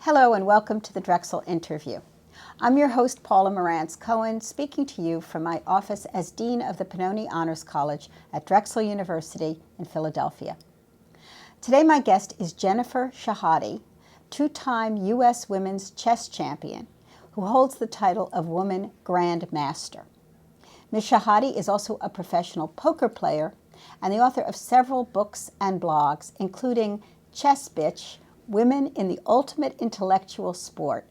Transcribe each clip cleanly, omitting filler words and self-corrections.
Hello and welcome to the Drexel InterView. I'm your host, Paula Marantz Cohen, speaking to you from my office as Dean of the Pennoni Honors College at Drexel University in Philadelphia. Today my guest is Jennifer Shahade, two-time U.S. Women's Chess Champion, who holds the title of Woman Grandmaster. Ms. Shahade is also a professional poker player and the author of several books and blogs, including Chess Bitch, Women in the Ultimate Intellectual Sport,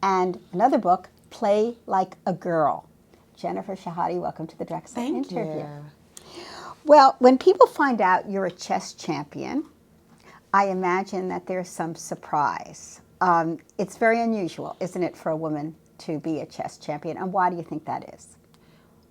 and another book, Play Like a Girl. Jennifer Shahade, welcome to the Drexel interview. You. Well, when people find out you're a chess champion, I imagine that there's some surprise. It's very unusual, isn't it, for a woman to be a chess champion, and why do you think that is?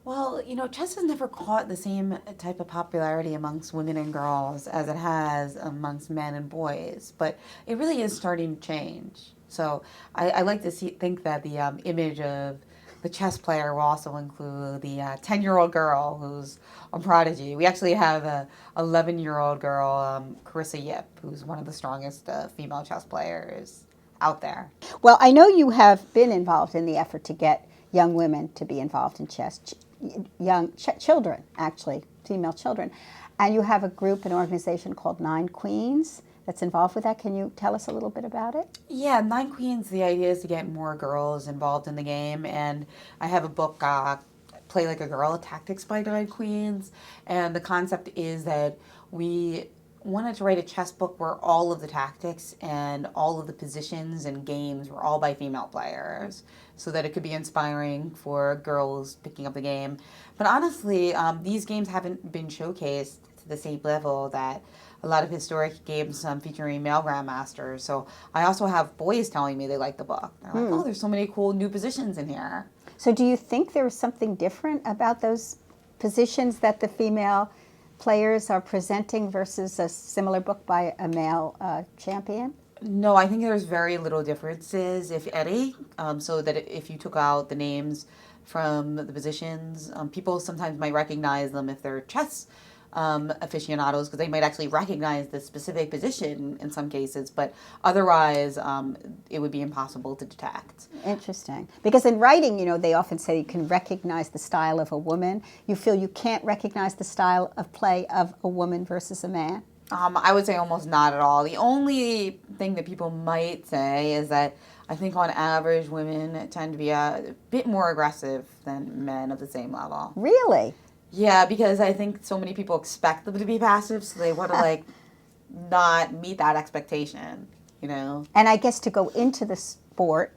Well, chess has never caught the same type of popularity amongst women and girls as it has amongst men and boys, but it really is starting to change. So I like to think that the image of the chess player will also include the 10-year-old girl who's a prodigy. We actually have a 11-year-old girl, Carissa Yip, who's one of the strongest female chess players out there. Well, I know you have been involved in the effort to get young women to be involved in chess, children, actually, female children. And you have a group, an organization called Nine Queens that's involved with that. Can you tell us a little bit about it? Yeah, Nine Queens, the idea is to get more girls involved in the game. And I have a book, Play Like a Girl, Tactics by Nine Queens. And the concept is that we wanted to write a chess book where all of the tactics and all of the positions and games were all by female players, so that it could be inspiring for girls picking up the game. But honestly, these games haven't been showcased to the same level that a lot of historic games featuring male grandmasters. So I also have boys telling me they like the book. They're like, oh, there's so many cool new positions in here. So do you think there's something different about those positions that the female players are presenting versus a similar book by a male champion? No, I think there's very little differences, if any. So that if you took out the names from the positions, people sometimes might recognize them if they're chess aficionados, because they might actually recognize the specific position in some cases, but otherwise it would be impossible to detect. Interesting. Because in writing, they often say you can recognize the style of a woman. You feel you can't recognize the style of play of a woman versus a man? I would say almost not at all. The only thing that people might say is that I think on average women tend to be a bit more aggressive than men of the same level. Really? Yeah, because I think so many people expect them to be passive, so they want to not meet that expectation, And I guess to go into the sport,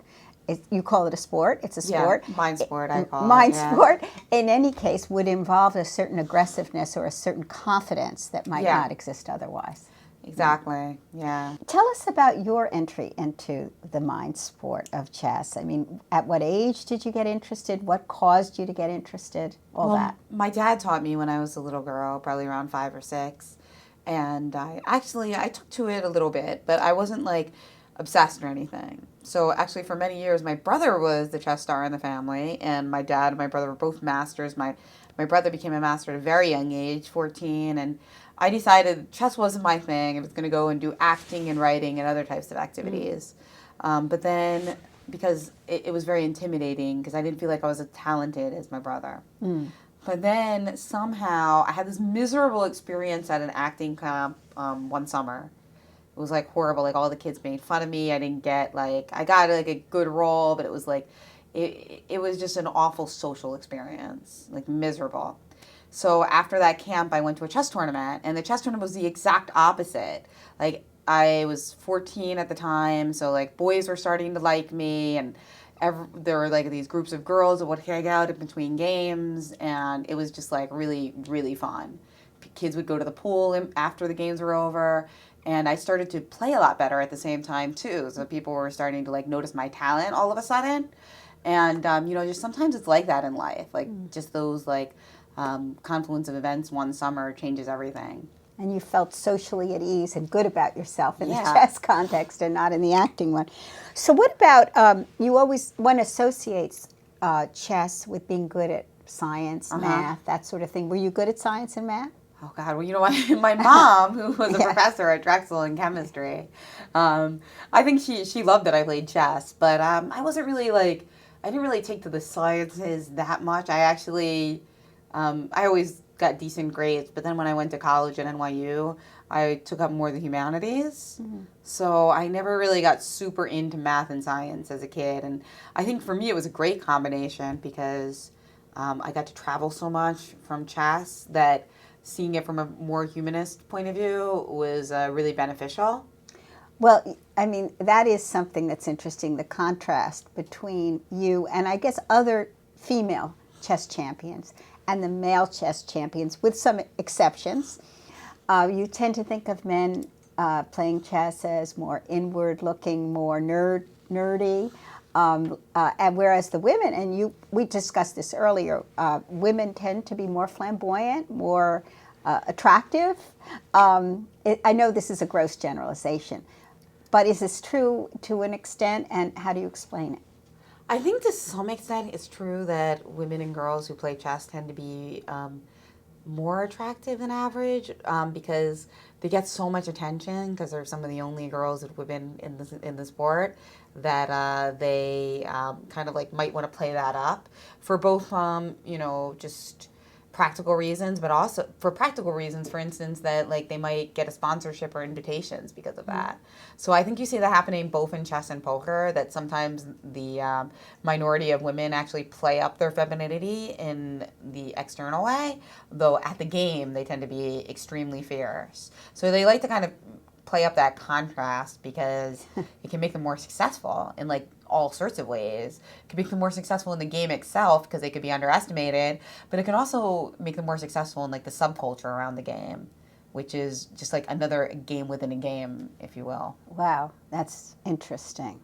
you call it a sport, it's a sport. Yeah, mind sport, I call it. Mind sport, in any case, would involve a certain aggressiveness or a certain confidence that might not exist otherwise. Exactly, yeah. Tell us about your entry into the mind sport of chess. I mean, at what age did you get interested? What caused you to get interested? All that. My dad taught me when I was a little girl, probably around 5 or 6. And I took to it a little bit, but I wasn't obsessed or anything. So actually for many years, my brother was the chess star in the family, and my dad and my brother were both masters. My brother became a master at a very young age, 14, and I decided chess wasn't my thing. I was going to go and do acting and writing and other types of activities. But then, because it was very intimidating, because I didn't feel like I was as talented as my brother. But then somehow I had this miserable experience at an acting camp one summer. It was horrible. All the kids made fun of me. I didn't get I got a good role, but it was it was just an awful social experience, miserable. So after that camp, I went to a chess tournament, and the chess tournament was the exact opposite. I was 14 at the time, so boys were starting to like me, and there were these groups of girls that would hang out in between games, and it was just really, really fun. Kids would go to the pool after the games were over, and I started to play a lot better at the same time too. So people were starting to notice my talent all of a sudden, and just sometimes it's like that in life, just those confluence of events one summer changes everything. And you felt socially at ease and good about yourself in the chess context and not in the acting one. So what about, one associates chess with being good at science, math, that sort of thing. Were you good at science and math? Oh God! Well, you know what? My mom, who was a Yeah. professor at Drexel in chemistry, I think she loved that I played chess, but I wasn't really like I didn't really take to the sciences that much. I actually I always got decent grades, but then when I went to college at NYU, I took up more of the humanities. Mm-hmm. So I never really got super into math and science as a kid, and I think for me it was a great combination because I got to travel so much from chess that seeing it from a more humanist point of view was really beneficial. Well, I mean, that is something that's interesting, the contrast between you and I guess other female chess champions and the male chess champions, with some exceptions. You tend to think of men playing chess as more inward looking, more nerdy. And whereas the women, and we discussed this earlier, women tend to be more flamboyant, more attractive. I know this is a gross generalization, but is this true to an extent, and how do you explain it? I think to some extent it's true that women and girls who play chess tend to be more attractive than average because they get so much attention because they're some of the only girls that have been in the sport that they kind of like might want to play that up for both just practical reasons, but also for practical reasons, for instance, that like they might get a sponsorship or invitations because of that. So I think you see that happening both in chess and poker, that sometimes the minority of women actually play up their femininity in the external way, though at the game they tend to be extremely fierce. So they like to kind of play up that contrast because it can make them more successful in like all sorts of ways. It can make them more successful in the game itself because they could be underestimated, but it can also make them more successful in like the subculture around the game, which is just like another game within a game, if you will. Wow, that's interesting.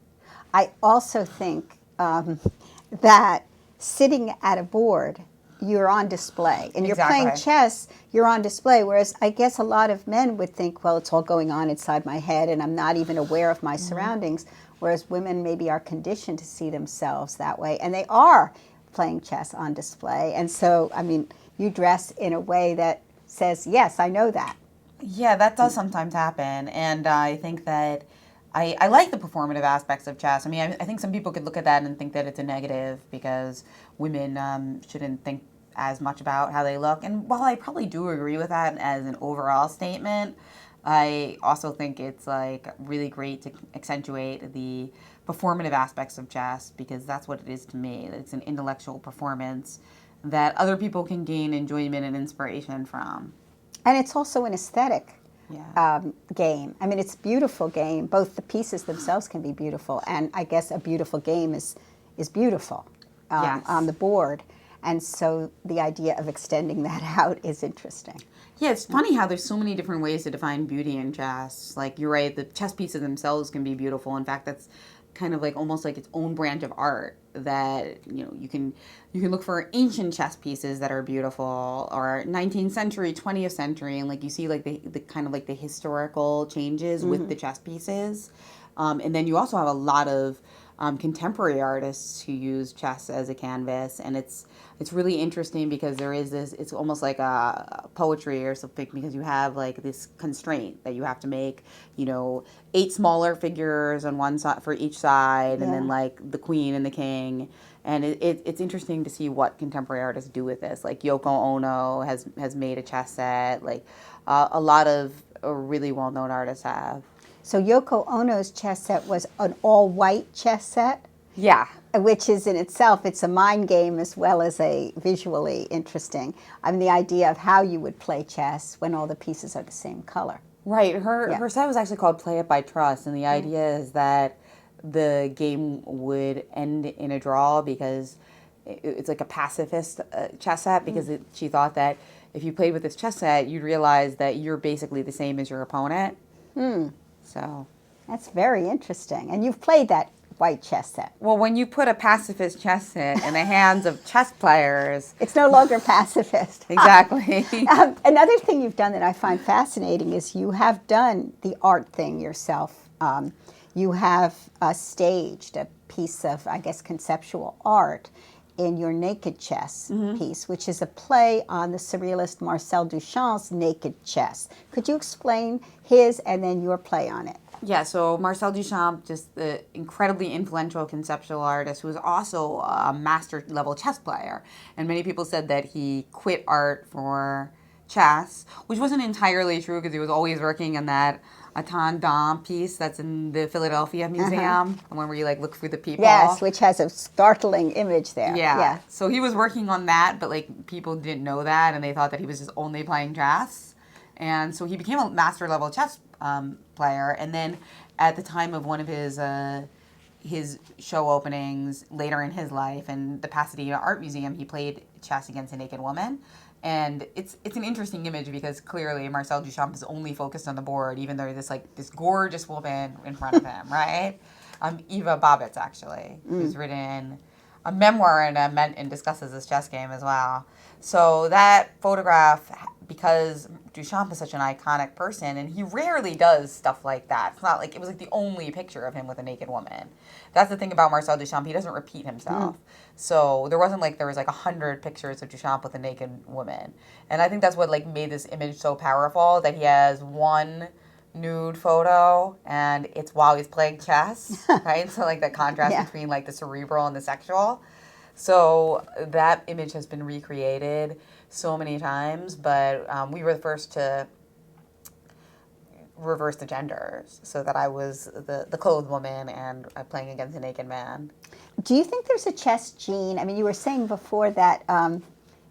I also think that sitting at a board, you're on display. And you're Exactly. playing chess, you're on display. Whereas I guess a lot of men would think, well, it's all going on inside my head and I'm not even aware of my surroundings. Whereas women maybe are conditioned to see themselves that way. And they are playing chess on display. And so, I mean, you dress in a way that says, yes, I know that. Yeah, that does sometimes happen. And I think that I like the performative aspects of chess. I mean, I think some people could look at that and think that it's a negative because women shouldn't think as much about how they look. And while I probably do agree with that as an overall statement, I also think it's like really great to accentuate the performative aspects of chess because that's what it is to me. It's an intellectual performance that other people can gain enjoyment and inspiration from. And it's also an aesthetic Yeah. game. I mean, it's a beautiful game. Both the pieces themselves can be beautiful, and I guess a beautiful game is beautiful Yes. on the board. And so the idea of extending that out is interesting. Yeah, it's funny how there's so many different ways to define beauty in chess. Like, you're right, the chess pieces themselves can be beautiful. In fact, that's kind of like almost like its own branch of art that, you can look for ancient chess pieces that are beautiful or 19th century, 20th century, and like you see like the kind of like the historical changes with the chess pieces. And then you also have a lot of contemporary artists who use chess as a canvas, and it's really interesting because there is this, it's almost like a poetry or something because you have like this constraint that you have to make 8 smaller figures on one side for each side, and then Yeah. like the queen and the king. And it's interesting to see what contemporary artists do with this. Like Yoko Ono has made a chess set. Like a lot of really well-known artists have. So Yoko Ono's chess set was an all-white chess set, Yeah. which is in itself, it's a mind game as well as a visually interesting. I mean, the idea of how you would play chess when all the pieces are the same color. Right. Her Yeah. her set was actually called Play It by Trust, and the idea is that the game would end in a draw because it's like a pacifist chess set because she thought that if you played with this chess set, you'd realize that you're basically the same as your opponent. So, That's very interesting. And you've played that white chess set. well, when you put a pacifist chess set in the hands of chess players, It's no longer pacifist. exactly. Another thing you've done that I find fascinating is you have done the art thing yourself. You have staged a piece of, I guess, conceptual art in your Naked Chess piece, which is a play on the surrealist Marcel Duchamp's Naked Chess. Could you explain his and then your play on it? Yeah, so Marcel Duchamp, just the incredibly influential conceptual artist who was also a master-level chess player. And many people said that he quit art for chess, which wasn't entirely true because he was always working on that Attendant piece that's in the Philadelphia Museum, the one where you like look through the people. Yes, which has a startling image there. Yeah. So he was working on that, but like people didn't know that and they thought that he was just only playing chess. And so he became a master-level chess player, and then at the time of one of his show openings later in his life in the Pasadena Art Museum, he played chess against a naked woman. And it's an interesting image because clearly Marcel Duchamp is only focused on the board, even though there's this gorgeous woman in front of him, right? Eva Babbitt, actually, who's written a memoir and discusses this chess game as well. So that photograph, because Duchamp is such an iconic person, and he rarely does stuff like that. It's not like it was like the only picture of him with a naked woman. That's the thing about Marcel Duchamp; he doesn't repeat himself. So there was like 100 pictures of Duchamp with a naked woman, and I think that's what like made this image so powerful. That he has one nude photo, and it's while he's playing chess, right? So like that contrast between like the cerebral and the sexual. So that image has been recreated so many times, but we were the first to reverse the genders so that I was the clothed woman and playing against a naked man. Do you think there's a chess gene? I mean, you were saying before that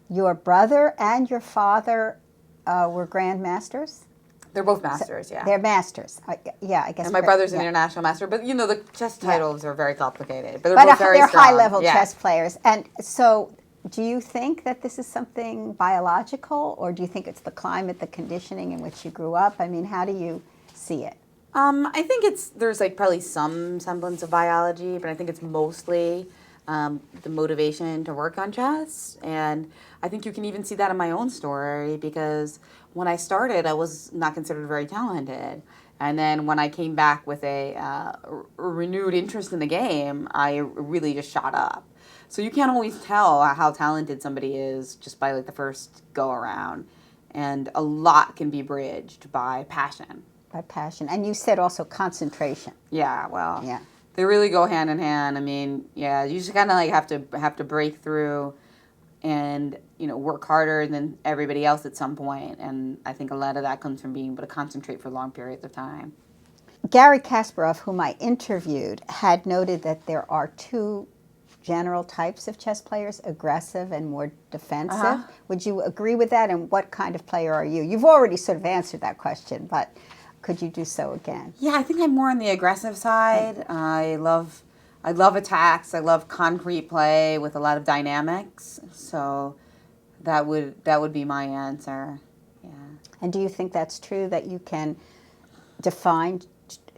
your brother and your father were grandmasters? They're both masters, yeah. They're masters. I guess. And my brother's an international master, but you know the chess titles are very complicated. But they're But both very they're strong. high-level chess players. And so do you think that this is something biological, or do you think it's the climate, the conditioning in which you grew up? I mean, how do you see it? I think there's like probably some semblance of biology, but I think it's mostly the motivation to work on chess. And I think you can even see that in my own story because when I started, I was not considered very talented. And then when I came back with a renewed interest in the game, I really just shot up. So you can't always tell how talented somebody is just by like the first go around. And a lot can be bridged by passion. By passion. And you said also concentration. Yeah, well, they really go hand in hand. I mean, yeah, you just kind of like have to break through and, you know, work harder than everybody else at some point. And I think a lot of that comes from being able to concentrate for long periods of time. Garry Kasparov, whom I interviewed, had noted that there are two general types of chess players, aggressive and more defensive. Would you agree with that? And what kind of player are you? You've already sort of answered that question, but could you do so again? Yeah, I think I'm more on the aggressive side. I love attacks. I love concrete play with a lot of dynamics. So that would be my answer. Yeah. And do you think that's true that you can define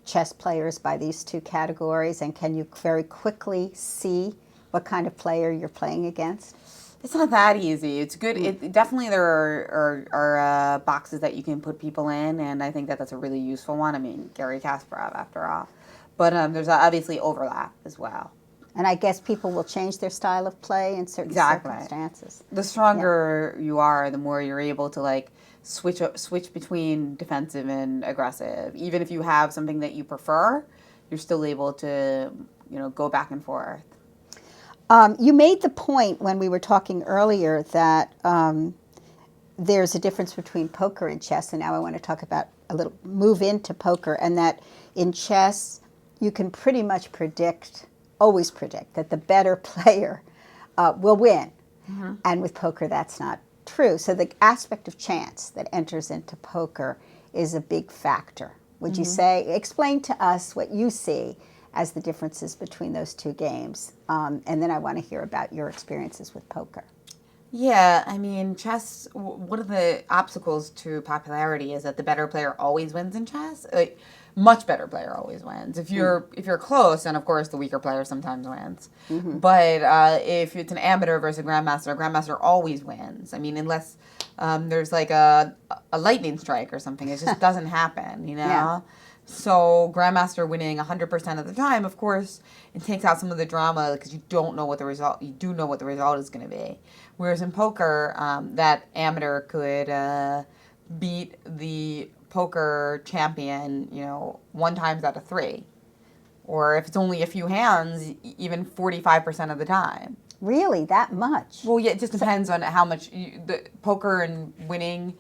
chess players by these two categories, and can you very quickly see what kind of player you're playing against? It's not that easy. It's good. Definitely there are boxes that you can put people in, and I think that's a really useful one. I mean, Garry Kasparov, after all. But there's obviously overlap as well. And I guess people will change their style of play in certain circumstances. The stronger you are, the more you're able to like switch between defensive and aggressive. Even if you have something that you prefer, you're still able to, you know, go back and forth. You made the point when we were talking earlier that there's a difference between poker and chess, and now I want to talk about move into poker, and that in chess you can pretty much always predict that the better player will win. And with poker that's not true. So the aspect of chance that enters into poker is a big factor. Would you say? Explain to us what you see as the differences between those two games. And then I want to hear about your experiences with poker. Yeah, I mean, chess, one of the obstacles to popularity is that the better player always wins in chess. Like, much better player always wins. If you're close, then of course the weaker player sometimes wins. But if it's an amateur versus a grandmaster always wins. I mean, unless there's like a lightning strike or something, it just doesn't happen, you know? So Grandmaster winning 100% of the time, of course, it takes out some of the drama because you don't know what the result. You do know what the result is going to be. Whereas in poker, that amateur could beat the poker champion, 1 times out of 3, or if it's only a few hands, even 45% of the time. Really, that much? Well, yeah, it just depends on how much the poker and win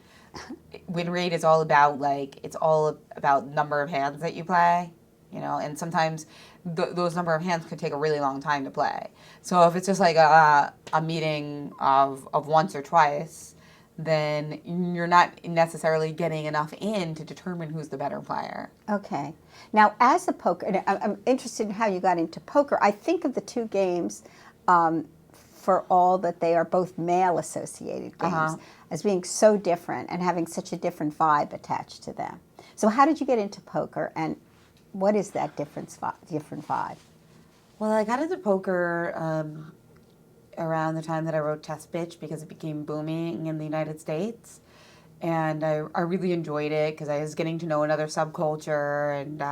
rate is all about. It's all about number of hands that you play, and sometimes those number of hands could take a really long time to play. So if it's just like a meeting of once or twice, then you're not necessarily getting enough in to determine who's the better player. Okay. Now, as a poker, and I'm interested in how you got into poker. I think of the two games, for all that they are both male-associated games, as being so different and having such a different vibe attached to them. So how did you get into poker, and what is that different vibe? Well, I got into poker around the time that I wrote Test Bitch because it became booming in the United States. And I really enjoyed it because I was getting to know another subculture. And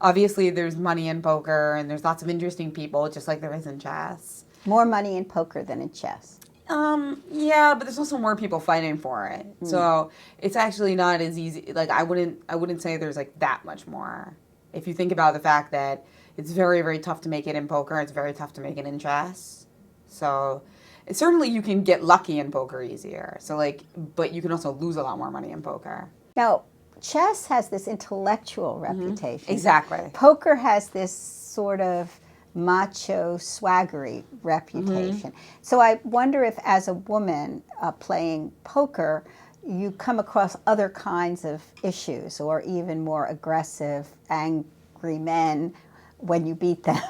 obviously there's money in poker and there's lots of interesting people, just like there is in chess. More money in poker than in chess. Yeah, but there's also more people fighting for it. So it's actually not as easy. Like I wouldn't say there's like that much more. If you think about the fact that it's very, very tough to make it in poker, it's very tough to make it in chess. So certainly you can get lucky in poker easier. So but you can also lose a lot more money in poker. Now, chess has this intellectual reputation. Exactly. Poker has this sort of macho, swaggery reputation. So I wonder if, as a woman playing poker, you come across other kinds of issues, or even more aggressive, angry men when you beat them.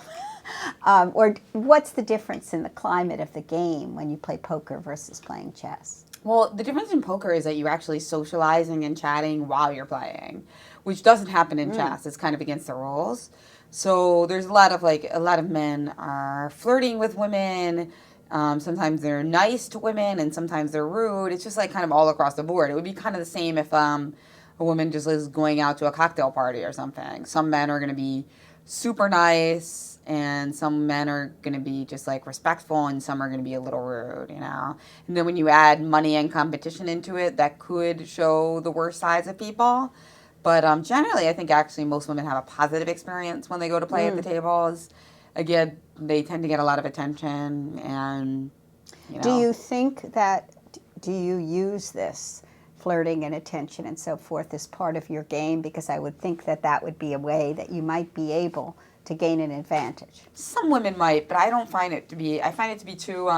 Or what's the difference in the climate of the game when you play poker versus playing chess? Well, the difference in poker is that you're actually socializing and chatting while you're playing, which doesn't happen in chess. It's kind of against the rules. So there's a lot of men are flirting with women. Sometimes they're nice to women and sometimes they're rude. It's just kind of all across the board. It would be kind of the same if a woman just is going out to a cocktail party or something. Some men are going to be super nice and some men are going to be just respectful and some are going to be a little rude, And then when you add money and competition into it, that could show the worst sides of people. But generally, I think actually most women have a positive experience when they go to play at the tables. Again, they tend to get a lot of attention and, Do you think do you use this flirting and attention and so forth as part of your game? Because I would think that would be a way that you might be able to gain an advantage. Some women might, but I don't find it to be, I find it to be too,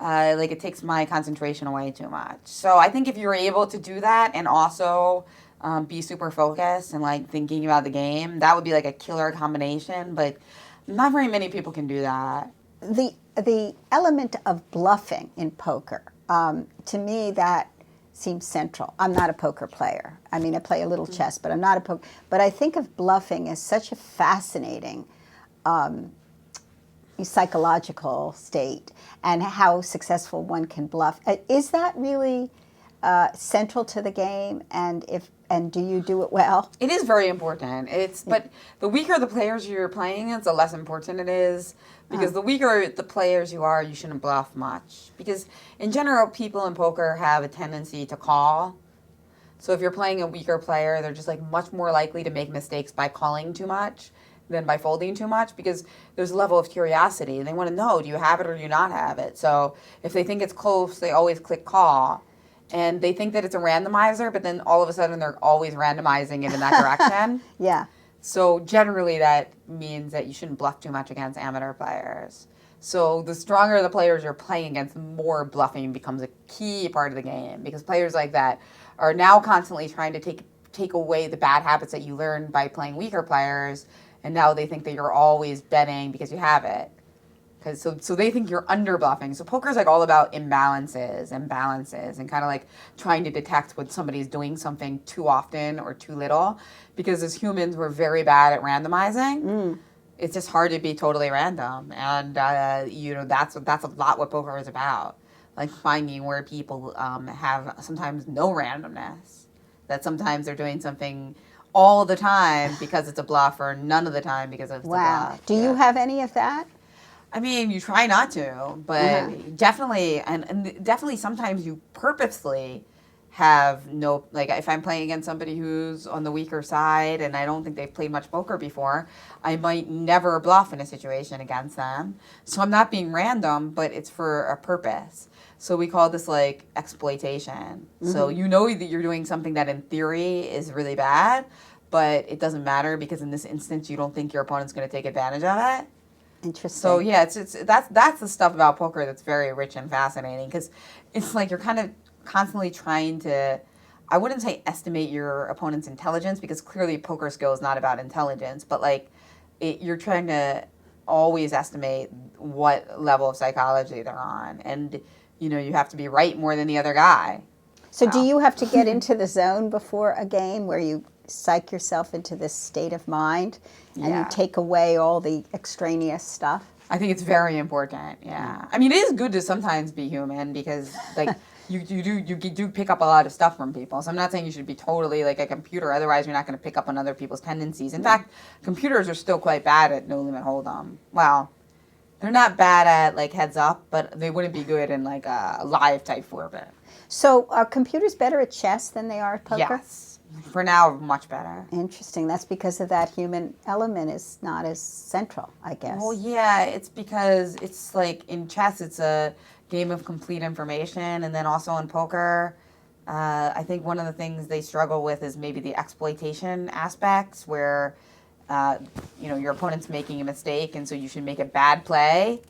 it takes my concentration away too much. So I think if you're able to do that and also be super focused and thinking about the game, that would be a killer combination, but not very many people can do that. The element of bluffing in poker, to me that seems central. I'm not a poker player. I mean, I play a little chess, but I'm not a poker. But I think of bluffing as such a fascinating psychological state and how successful one can bluff. Is that really central to the game? And do you do it well? It is very important. But the weaker the players you're playing against, the less important it is. Because the weaker the players you are, you shouldn't bluff much. Because in general, people in poker have a tendency to call. So if you're playing a weaker player, they're just much more likely to make mistakes by calling too much than by folding too much, because there's a level of curiosity. They want to know, do you have it or do you not have it? So if they think it's close, they always click call. And they think that it's a randomizer, but then all of a sudden they're always randomizing it in that direction. Yeah. So generally that means that you shouldn't bluff too much against amateur players. So the stronger the players you're playing against, the more bluffing becomes a key part of the game, because players like that are now constantly trying to take away the bad habits that you learned by playing weaker players, and now they think that you're always betting because you have it. So they think you're under bluffing. So poker is all about imbalances and balances and kind of trying to detect when somebody's doing something too often or too little. Because as humans, we're very bad at randomizing. It's just hard to be totally random. And, that's a lot what poker is about. Finding where people have sometimes no randomness. That sometimes they're doing something all the time because it's a bluff, or none of the time because it's a bluff. Do you have any of that? I mean, you try not to, but definitely, and definitely sometimes you purposely have no, like if I'm playing against somebody who's on the weaker side and I don't think they've played much poker before, I might never bluff in a situation against them. So I'm not being random, but it's for a purpose. So we call this like exploitation. So you know that you're doing something that in theory is really bad, but it doesn't matter because in this instance you don't think your opponent's going to take advantage of it. Interesting. So yeah, that's the stuff about poker that's very rich and fascinating, because it's like you're kind of constantly trying to, I wouldn't say estimate your opponent's intelligence, because clearly poker skill is not about intelligence, but like you're trying to always estimate what level of psychology they're on, and you know you have to be right more than the other guy. So do you have to get into the zone before a game where you psych yourself into this state of mind and you take away all the extraneous stuff? I think it's very important. Yeah. I mean, it is good to sometimes be human, because like you do pick up a lot of stuff from people. So I'm not saying you should be totally like a computer. Otherwise, you're not going to pick up on other people's tendencies. In fact, computers are still quite bad at no limit hold'em. Well, they're not bad at like heads up, but they wouldn't be good in like a live type format. So are computers better at chess than they are at poker? Yes. For now, much better. Interesting. That's because of that human element is not as central, I guess. Well, yeah, it's because it's like in chess, it's a game of complete information, and then also in poker, I think one of the things they struggle with is maybe the exploitation aspects, where you know your opponent's making a mistake, and so you should make a bad play.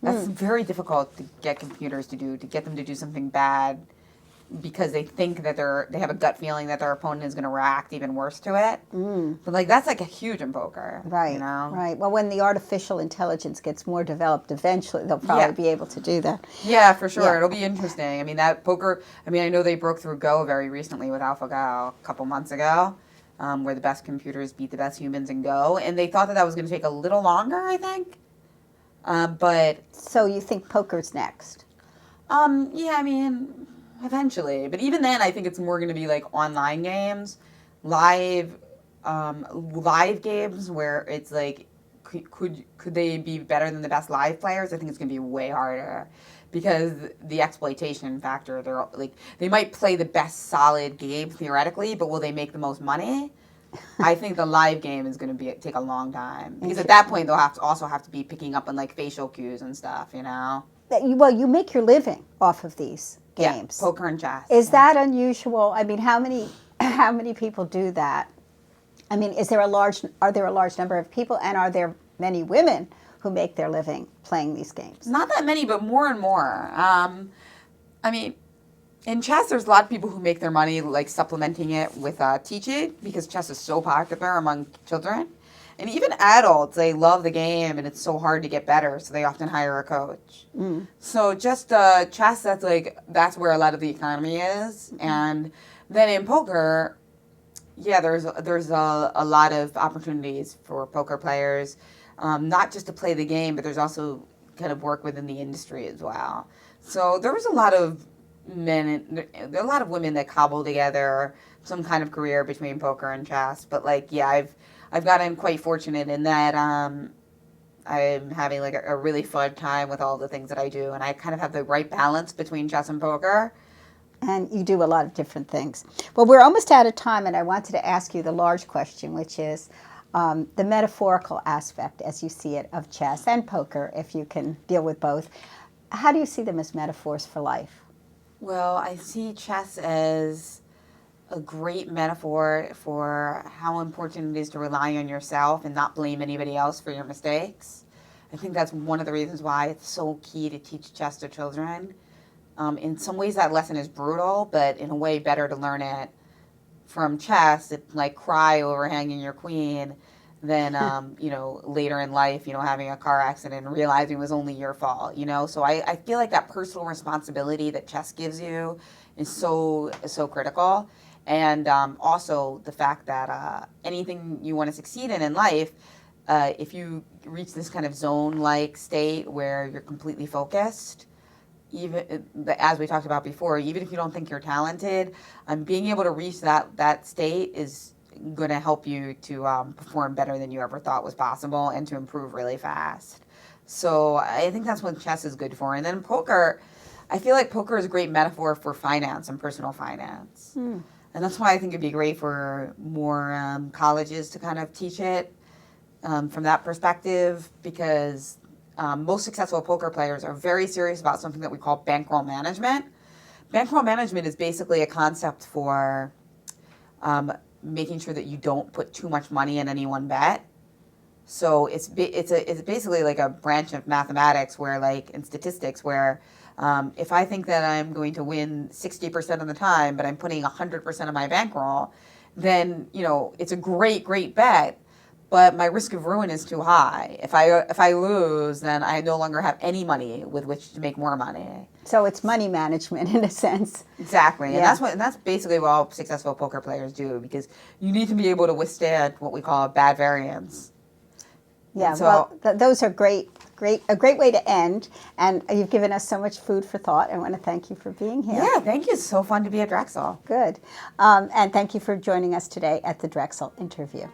That's very difficult to get computers to do, to get them to do something bad, because they think that they have a gut feeling that their opponent is going to react even worse to it. But like that's like a huge in poker, right? You know? Right. Well, when the artificial intelligence gets more developed, eventually they'll probably be able to do that. Yeah, for sure. It'll be interesting. I mean, that poker. I mean, I know they broke through Go very recently with AlphaGo a couple months ago, where the best computers beat the best humans in Go, and they thought that was going to take a little longer, I think. But so you think poker's next? Yeah, I mean, eventually. But even then, I think it's more going to be like online games, live games where it's like, could they be better than the best live players? I think it's going to be way harder, because the exploitation factor. They're like, they might play the best solid game theoretically, but will they make the most money? I think the live game is going to take a long time, because at that point they'll also have to be picking up on like facial cues and stuff, you know. Well, you make your living off of these games. Yeah, poker and chess. Is that unusual? I mean, how many people do that? I mean, are there a large number of people, and are there many women who make their living playing these games? Not that many, but more and more. I mean, in chess, there's a lot of people who make their money like supplementing it with teaching, because chess is so popular among children. And even adults, they love the game, and it's so hard to get better, so they often hire a coach. So just chess, that's where a lot of the economy is. And then in poker, yeah, there's a lot of opportunities for poker players, not just to play the game, but there's also kind of work within the industry as well. So there was a lot of there are a lot of women that cobble together some kind of career between poker and chess. But like, yeah, I've gotten quite fortunate in that I'm having like a really fun time with all the things that I do, and I kind of have the right balance between chess and poker. And you do a lot of different things. Well, we're almost out of time, and I wanted to ask you the large question, which is the metaphorical aspect, as you see it, of chess and poker, if you can deal with both. How do you see them as metaphors for life? Well, I see chess as a great metaphor for how important it is to rely on yourself and not blame anybody else for your mistakes. I think that's one of the reasons why it's so key to teach chess to children. In some ways that lesson is brutal, but in a way better to learn it from chess. It's like cry over hanging your queen than, later in life, having a car accident and realizing it was only your fault, So I feel like that personal responsibility that chess gives you is so critical. And also the fact that anything you want to succeed in life, if you reach this kind of zone-like state where you're completely focused, even as we talked about before, even if you don't think you're talented, being able to reach that state going to help you to perform better than you ever thought was possible and to improve really fast. So I think that's what chess is good for. And then poker, I feel like poker is a great metaphor for finance and personal finance. And that's why I think it'd be great for more colleges to kind of teach it from that perspective, because most successful poker players are very serious about something that we call bankroll management. Bankroll management is basically a concept for making sure that you don't put too much money in any one bet. So it's basically like a branch of mathematics where, like in statistics, where if I think that I'm going to win 60% of the time, but I'm putting 100% of my bankroll, then it's a great bet. But my risk of ruin is too high. If I lose, then I no longer have any money with which to make more money. So it's money management in a sense. Exactly, Yeah. and that's basically what all successful poker players do, because you need to be able to withstand what we call a bad variance. Yeah, And so, those are a great way to end, and you've given us so much food for thought. I want to thank you for being here. yeah, thank you. It's so fun to be at Drexel. Good. And thank you for joining us today at the Drexel interview.